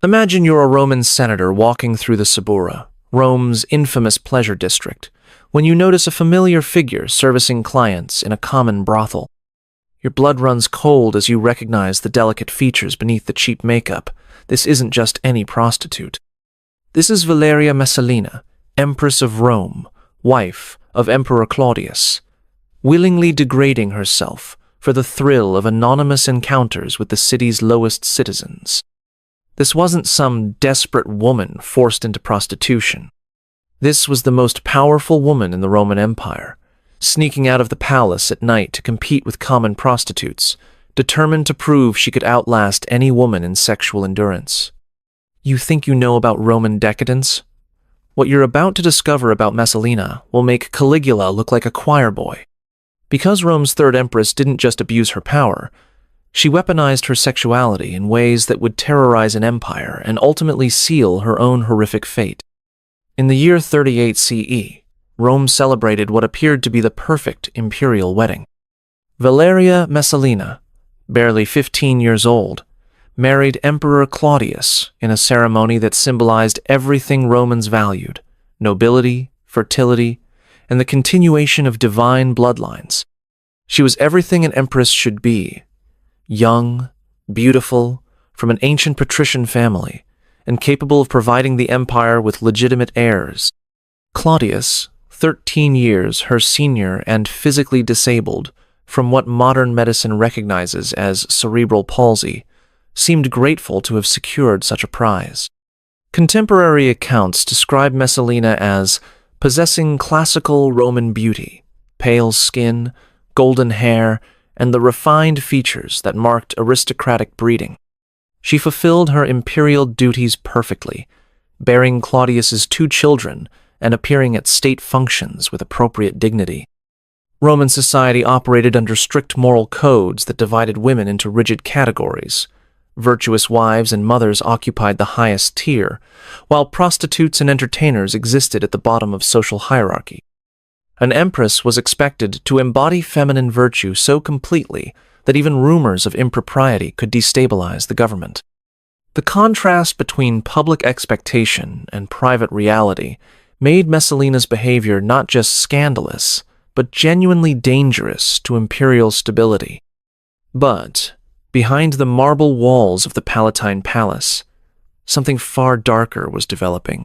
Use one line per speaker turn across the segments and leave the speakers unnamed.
Imagine you're a Roman senator walking through the Suburra, Rome's infamous pleasure district, when you notice a familiar figure servicing clients in a common brothel. Your blood runs cold as you recognize the delicate features beneath the cheap makeup. This isn't just any prostitute. This is Valeria Messalina, Empress of Rome, wife of Emperor Claudius, willingly degrading herself for the thrill of anonymous encounters with the city's lowest citizens. This wasn't some desperate woman forced into prostitution. This was the most powerful woman in the Roman Empire, sneaking out of the palace at night to compete with common prostitutes, determined to prove she could outlast any woman in sexual endurance. You think you know about Roman decadence? What you're about to discover about Messalina will make Caligula look like a choir boy. Because Rome's third empress didn't just abuse her power, she weaponized her sexuality in ways that would terrorize an empire and ultimately seal her own horrific fate. In the year 38 CE, Rome celebrated what appeared to be the perfect imperial wedding. Valeria Messalina, barely 15 years old, married Emperor Claudius in a ceremony that symbolized everything Romans valued: nobility, fertility, and the continuation of divine bloodlines. She was everything an empress should be: young, beautiful, from an ancient patrician family, and capable of providing the empire with legitimate heirs. Claudius, 13 years her senior and physically disabled from what modern medicine recognizes as cerebral palsy, seemed grateful to have secured such a prize. Contemporary accounts describe Messalina as possessing classical Roman beauty, pale skin, golden hair, and the refined features that marked aristocratic breeding. She fulfilled her imperial duties perfectly, bearing Claudius's 2 children and appearing at state functions with appropriate dignity. Roman society operated under strict moral codes that divided women into rigid categories. Virtuous wives and mothers occupied the highest tier, while prostitutes and entertainers existed at the bottom of social hierarchy. An empress was expected to embody feminine virtue so completely that even rumors of impropriety could destabilize the government. The contrast between public expectation and private reality made Messalina's behavior not just scandalous, but genuinely dangerous to imperial stability. But behind the marble walls of the Palatine Palace, something far darker was developing.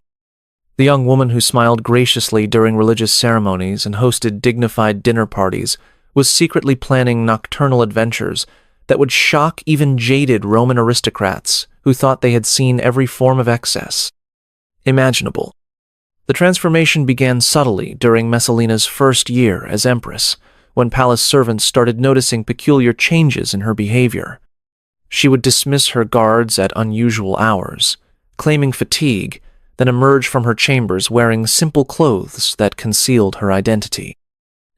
The young woman who smiled graciously during religious ceremonies and hosted dignified dinner parties was secretly planning nocturnal adventures that would shock even jaded Roman aristocrats who thought they had seen every form of excess imaginable. The transformation began subtly during Messalina's first year as empress, when palace servants started noticing peculiar changes in her behavior. She would dismiss her guards at unusual hours, claiming fatigue, then emerge from her chambers wearing simple clothes that concealed her identity.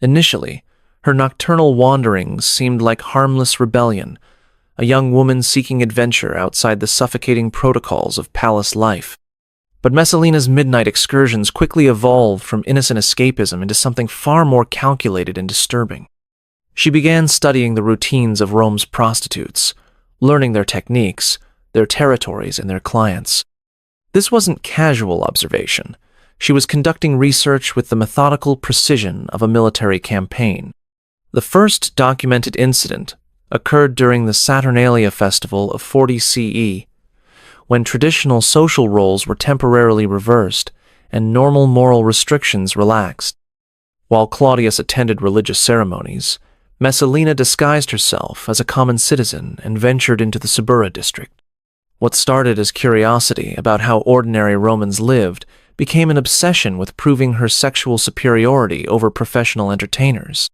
Initially, her nocturnal wanderings seemed like harmless rebellion, a young woman seeking adventure outside the suffocating protocols of palace life. But Messalina's midnight excursions quickly evolved from innocent escapism into something far more calculated and disturbing. She began studying the routines of Rome's prostitutes, learning their techniques, their territories, and their clients. This wasn't casual observation. She was conducting research with the methodical precision of a military campaign. The first documented incident occurred during the Saturnalia festival of 40 CE, when traditional social roles were temporarily reversed and normal moral restrictions relaxed. While Claudius attended religious ceremonies, Messalina disguised herself as a common citizen and ventured into the Suburra district. What started as curiosity about how ordinary Romans lived became an obsession with proving her sexual superiority over professional entertainers.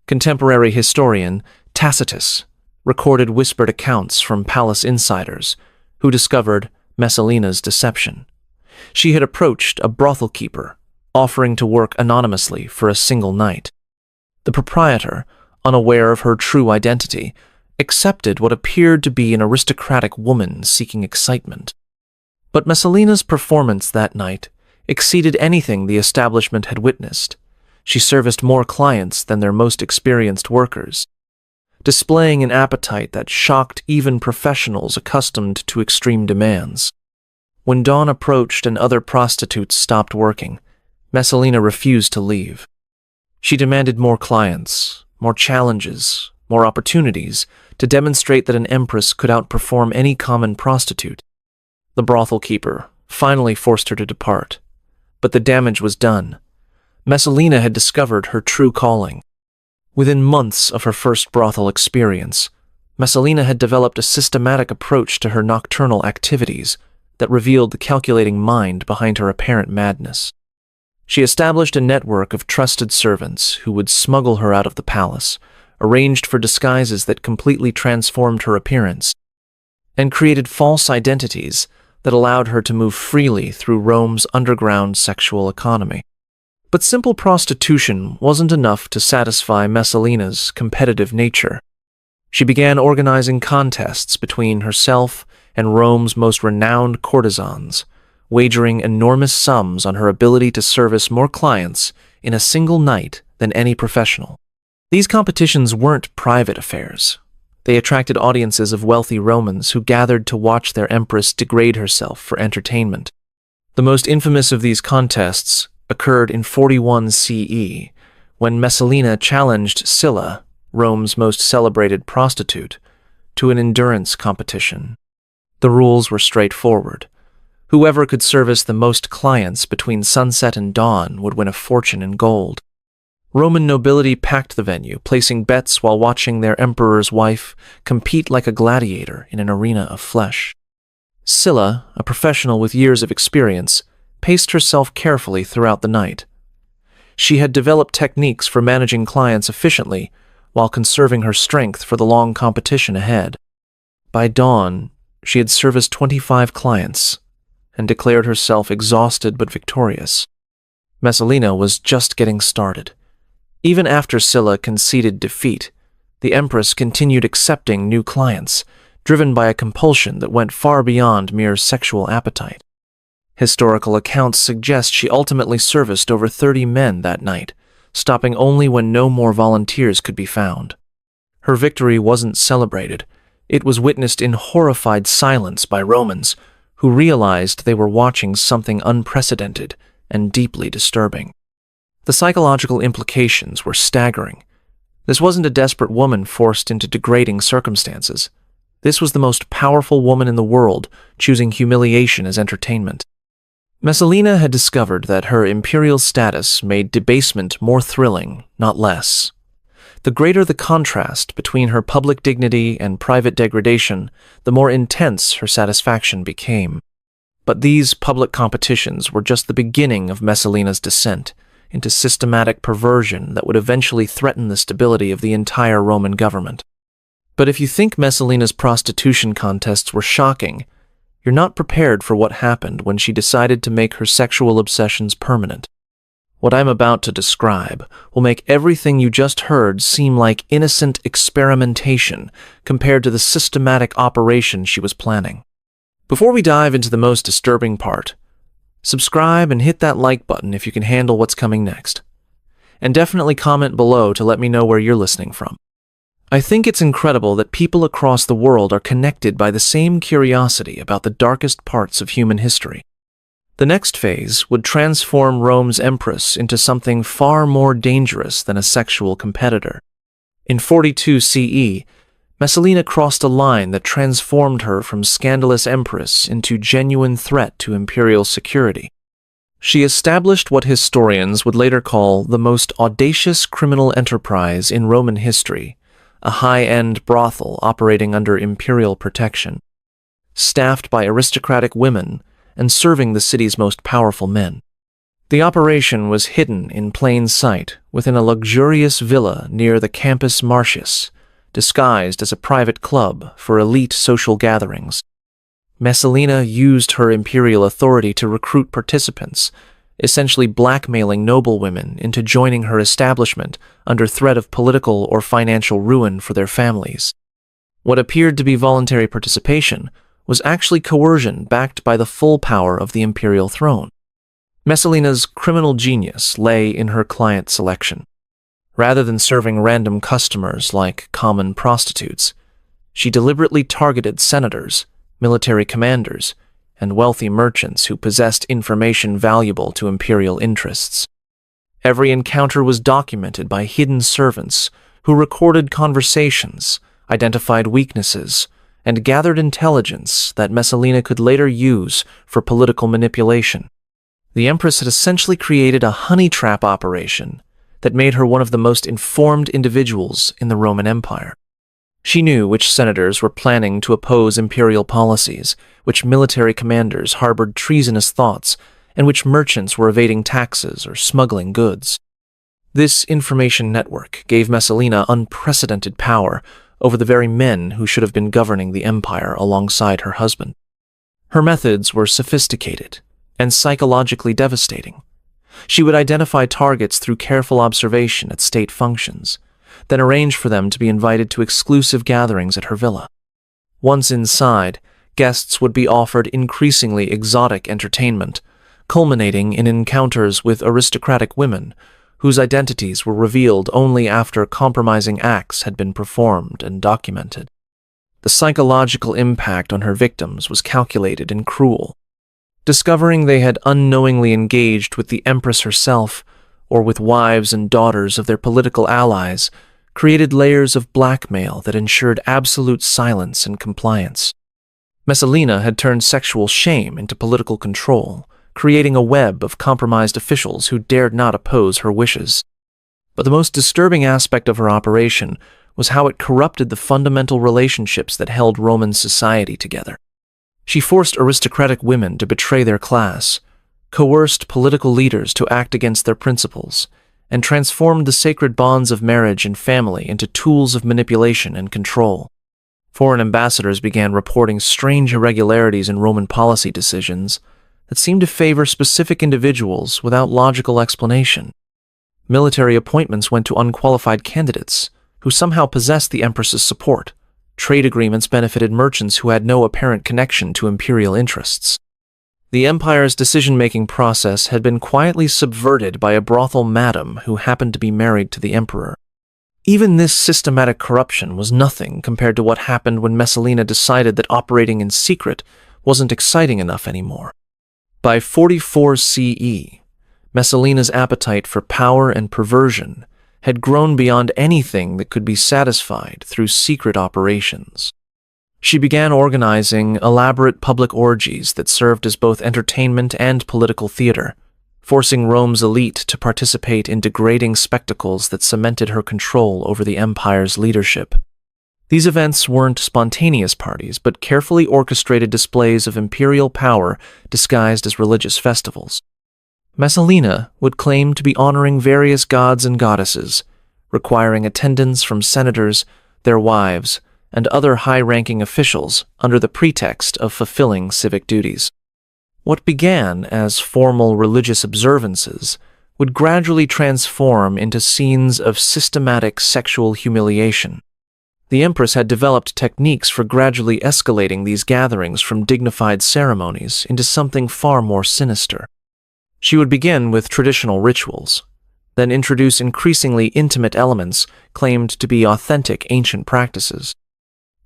Contemporary historian Tacitus recorded whispered accounts from palace insiders who discovered Messalina's deception. She had approached a brothel keeper, offering to work anonymously for a single night. The proprietor, unaware of her true identity, accepted what appeared to be an aristocratic woman seeking excitement. But Messalina's performance that night exceeded anything the establishment had witnessed. She serviced more clients than their most experienced workers. displaying an appetite that shocked even professionals accustomed to extreme demands. When dawn approached and other prostitutes stopped working, Messalina refused to leave. She demanded more clients, more challenges, more opportunities to demonstrate that an empress could outperform any common prostitute. The brothel keeper finally forced her to depart, but the damage was done. Messalina had discovered her true calling. Within months of her first brothel experience, Messalina had developed a systematic approach to her nocturnal activities that revealed the calculating mind behind her apparent madness. She established a network of trusted servants who would smuggle her out of the palace, arranged for disguises that completely transformed her appearance, and created false identities that allowed her to move freely through Rome's underground sexual economy. But simple prostitution wasn't enough to satisfy Messalina's competitive nature. She began organizing contests between herself and Rome's most renowned courtesans, wagering enormous sums on her ability to service more clients in a single night than any professional. These competitions weren't private affairs. They attracted audiences of wealthy Romans who gathered to watch their empress degrade herself for entertainment. The most infamous of these contests occurred in 41 CE, when Messalina challenged Scylla, Rome's most celebrated prostitute, to an endurance competition. The rules were straightforward. Whoever could service the most clients between sunset and dawn would win a fortune in gold. Roman nobility packed the venue, placing bets while watching their emperor's wife compete like a gladiator in an arena of flesh. Scylla, a professional with years of experience, paced herself carefully throughout the night. She had developed techniques for managing clients efficiently while conserving her strength for the long competition ahead. By dawn, she had serviced 25 clients and declared herself exhausted but victorious. Messalina was just getting started. Even after Scylla conceded defeat, the Empress continued accepting new clients, driven by a compulsion that went far beyond mere sexual appetite. Historical accounts suggest she ultimately serviced over 30 men that night, stopping only when no more volunteers could be found. Her victory wasn't celebrated. It was witnessed in horrified silence by Romans, who realized they were watching something unprecedented and deeply disturbing. The psychological implications were staggering. This wasn't a desperate woman forced into degrading circumstances. This was the most powerful woman in the world, choosing humiliation as entertainment. Messalina had discovered that her imperial status made debasement more thrilling, not less. The greater the contrast between her public dignity and private degradation, the more intense her satisfaction became. But these public competitions were just the beginning of Messalina's descent into systematic perversion that would eventually threaten the stability of the entire Roman government. But if you think Messalina's prostitution contests were shocking, you're not prepared for what happened when she decided to make her sexual obsessions permanent. What I'm about to describe will make everything you just heard seem like innocent experimentation compared to the systematic operation she was planning. Before we dive into the most disturbing part, subscribe and hit that like button if you can handle what's coming next. And definitely comment below to let me know where you're listening from. I think it's incredible that people across the world are connected by the same curiosity about the darkest parts of human history. The next phase would transform Rome's empress into something far more dangerous than a sexual competitor. In 42 CE, Messalina crossed a line that transformed her from scandalous empress into genuine threat to imperial security. She established what historians would later call the most audacious criminal enterprise in Roman history, a high-end brothel operating under imperial protection. Staffed by aristocratic women and serving the city's most powerful men. The operation was hidden in plain sight within a luxurious villa near the Campus Martius, disguised as a private club for elite social gatherings. Messalina used her imperial authority to recruit participants, essentially blackmailing noblewomen into joining her establishment under threat of political or financial ruin for their families. What appeared to be voluntary participation was actually coercion backed by the full power of the imperial throne. Messalina's criminal genius lay in her client selection. Rather than serving random customers like common prostitutes, she deliberately targeted senators, military commanders, and wealthy merchants who possessed information valuable to imperial interests. Every encounter was documented by hidden servants who recorded conversations, identified weaknesses, and gathered intelligence that Messalina could later use for political manipulation. The Empress had essentially created a honey trap operation that made her one of the most informed individuals in the Roman Empire. She knew which senators were planning to oppose imperial policies, which military commanders harbored treasonous thoughts, and which merchants were evading taxes or smuggling goods. This information network gave Messalina unprecedented power over the very men who should have been governing the empire alongside her husband. Her methods were sophisticated and psychologically devastating. She would identify targets through careful observation at state functions, then arrange for them to be invited to exclusive gatherings at her villa. Once inside, guests would be offered increasingly exotic entertainment, culminating in encounters with aristocratic women whose identities were revealed only after compromising acts had been performed and documented. The psychological impact on her victims was calculated and cruel. Discovering they had unknowingly engaged with the Empress herself, or with wives and daughters of their political allies, created layers of blackmail that ensured absolute silence and compliance. Messalina had turned sexual shame into political control, creating a web of compromised officials who dared not oppose her wishes. But the most disturbing aspect of her operation was how it corrupted the fundamental relationships that held Roman society together. She forced aristocratic women to betray their class, coerced political leaders to act against their principles, and transformed the sacred bonds of marriage and family into tools of manipulation and control. Foreign ambassadors began reporting strange irregularities in Roman policy decisions that seemed to favor specific individuals without logical explanation. Military appointments went to unqualified candidates who somehow possessed the Empress's support. Trade agreements benefited merchants who had no apparent connection to imperial interests. The empire's decision-making process had been quietly subverted by a brothel madam who happened to be married to the emperor. Even this systematic corruption was nothing compared to what happened when Messalina decided that operating in secret wasn't exciting enough anymore. By 44 CE, Messalina's appetite for power and perversion had grown beyond anything that could be satisfied through secret operations. She began organizing elaborate public orgies that served as both entertainment and political theater, forcing Rome's elite to participate in degrading spectacles that cemented her control over the empire's leadership. These events weren't spontaneous parties, but carefully orchestrated displays of imperial power disguised as religious festivals. Messalina would claim to be honoring various gods and goddesses, requiring attendance from senators, their wives, and other high-ranking officials under the pretext of fulfilling civic duties. What began as formal religious observances would gradually transform into scenes of systematic sexual humiliation. The Empress had developed techniques for gradually escalating these gatherings from dignified ceremonies into something far more sinister. She would begin with traditional rituals, then introduce increasingly intimate elements claimed to be authentic ancient practices.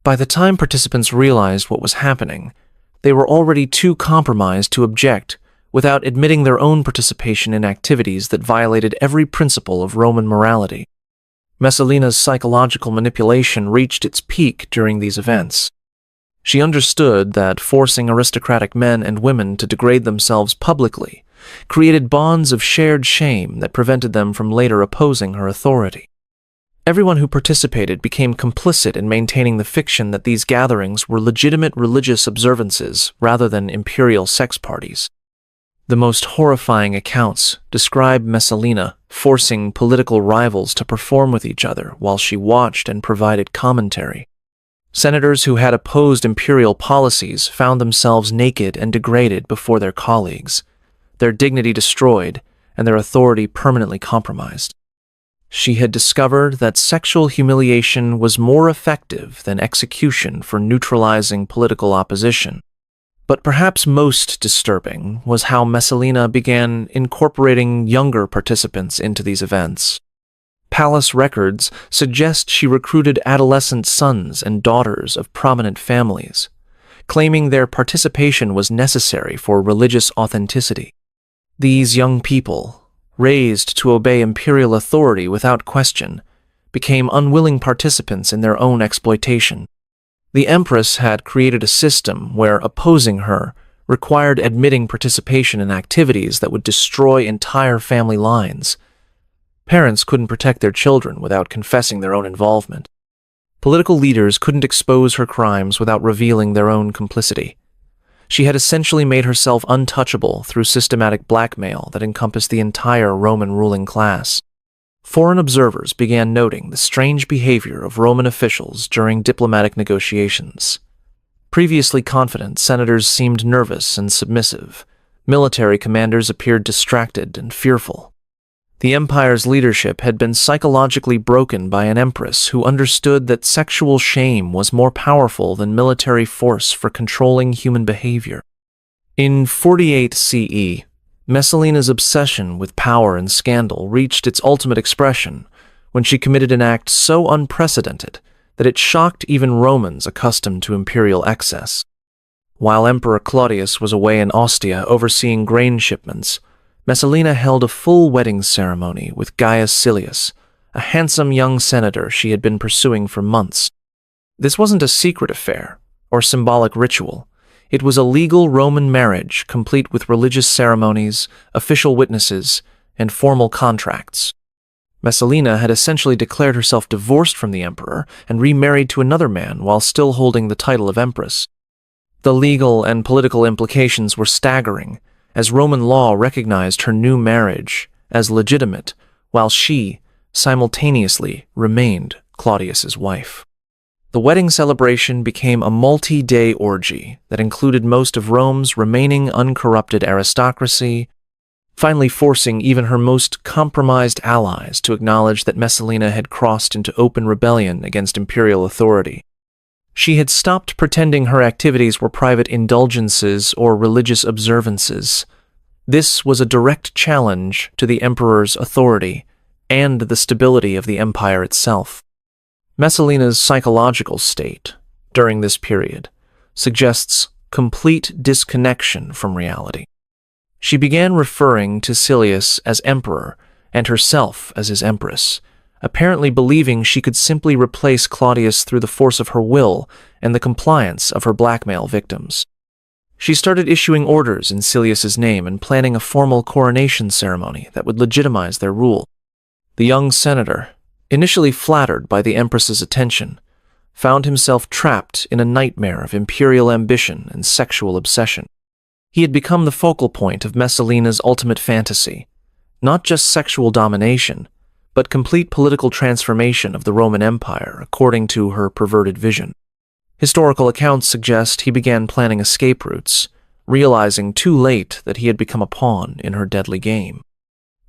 By the time participants realized what was happening, they were already too compromised to object without admitting their own participation in activities that violated every principle of Roman morality. Messalina's psychological manipulation reached its peak during these events. She understood that forcing aristocratic men and women to degrade themselves publicly created bonds of shared shame that prevented them from later opposing her authority. Everyone who participated became complicit in maintaining the fiction that these gatherings were legitimate religious observances rather than imperial sex parties. The most horrifying accounts describe Messalina forcing political rivals to perform with each other while she watched and provided commentary. Senators who had opposed imperial policies found themselves naked and degraded before their colleagues, their dignity destroyed, and their authority permanently compromised. She had discovered that sexual humiliation was more effective than execution for neutralizing political opposition. But perhaps most disturbing was how Messalina began incorporating younger participants into these events. Palace records suggest she recruited adolescent sons and daughters of prominent families, claiming their participation was necessary for religious authenticity. These young people, raised to obey imperial authority without question, became unwilling participants in their own exploitation. The Empress had created a system where opposing her required admitting participation in activities that would destroy entire family lines. Parents couldn't protect their children without confessing their own involvement. Political leaders couldn't expose her crimes without revealing their own complicity. She had essentially made herself untouchable through systematic blackmail that encompassed the entire Roman ruling class. Foreign observers began noting the strange behavior of Roman officials during diplomatic negotiations. Previously confident senators seemed nervous and submissive. Military commanders appeared distracted and fearful. The empire's leadership had been psychologically broken by an empress who understood that sexual shame was more powerful than military force for controlling human behavior. In 48 CE, Messalina's obsession with power and scandal reached its ultimate expression when she committed an act so unprecedented that it shocked even Romans accustomed to imperial excess. While Emperor Claudius was away in Ostia overseeing grain shipments, Messalina held a full wedding ceremony with Gaius Silius, a handsome young senator she had been pursuing for months. This wasn't a secret affair or symbolic ritual. It was a legal Roman marriage complete with religious ceremonies, official witnesses, and formal contracts. Messalina had essentially declared herself divorced from the emperor and remarried to another man while still holding the title of Empress. The legal and political implications were staggering, as Roman law recognized her new marriage as legitimate, while she simultaneously remained Claudius's wife. The wedding celebration became a multi-day orgy that included most of Rome's remaining uncorrupted aristocracy, finally forcing even her most compromised allies to acknowledge that Messalina had crossed into open rebellion against imperial authority. She had stopped pretending her activities were private indulgences or religious observances. This was a direct challenge to the emperor's authority and the stability of the empire itself. Messalina's psychological state during this period suggests complete disconnection from reality. She began referring to Silius as emperor and herself as his empress, apparently believing she could simply replace Claudius through the force of her will and the compliance of her blackmail victims. She started issuing orders in Silius's name and planning a formal coronation ceremony that would legitimize their rule. The young senator, initially flattered by the empress's attention, found himself trapped in a nightmare of imperial ambition and sexual obsession. He had become the focal point of Messalina's ultimate fantasy, not just sexual domination, but complete political transformation of the Roman Empire according to her perverted vision. Historical accounts suggest he began planning escape routes, realizing too late that he had become a pawn in her deadly game.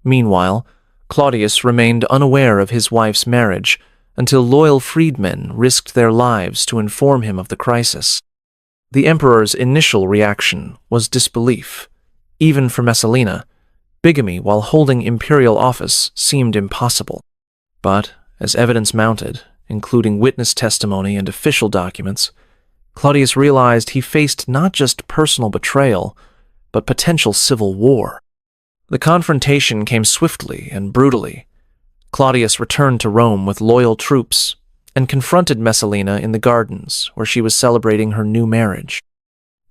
Meanwhile, Claudius remained unaware of his wife's marriage until loyal freedmen risked their lives to inform him of the crisis. The emperor's initial reaction was disbelief. Even for Messalina, bigamy while holding imperial office seemed impossible. But, as evidence mounted, including witness testimony and official documents, Claudius realized he faced not just personal betrayal, but potential civil war. The confrontation came swiftly and brutally. Claudius returned to Rome with loyal troops and confronted Messalina in the gardens where she was celebrating her new marriage.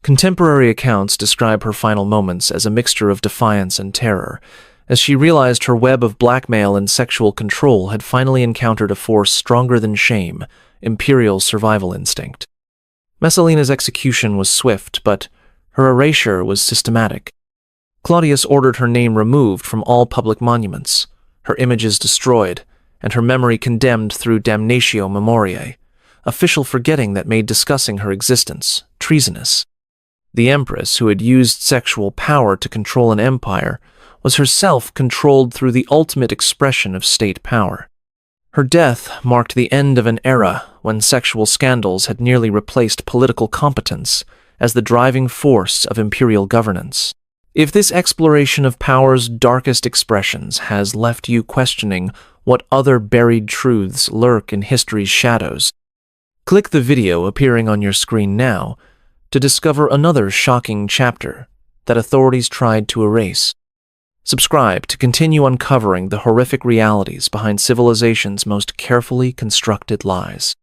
Contemporary accounts describe her final moments as a mixture of defiance and terror, as she realized her web of blackmail and sexual control had finally encountered a force stronger than shame, imperial survival instinct. Messalina's execution was swift, but her erasure was systematic. Claudius ordered her name removed from all public monuments, her images destroyed, and her memory condemned through damnatio memoriae, official forgetting that made discussing her existence treasonous. The empress, who had used sexual power to control an empire, was herself controlled through the ultimate expression of state power. Her death marked the end of an era when sexual scandals had nearly replaced political competence as the driving force of imperial governance. If this exploration of power's darkest expressions has left you questioning What other buried truths lurk in history's shadows? Click the video appearing on your screen now to discover another shocking chapter that authorities tried to erase. Subscribe to continue uncovering the horrific realities behind civilization's most carefully constructed lies.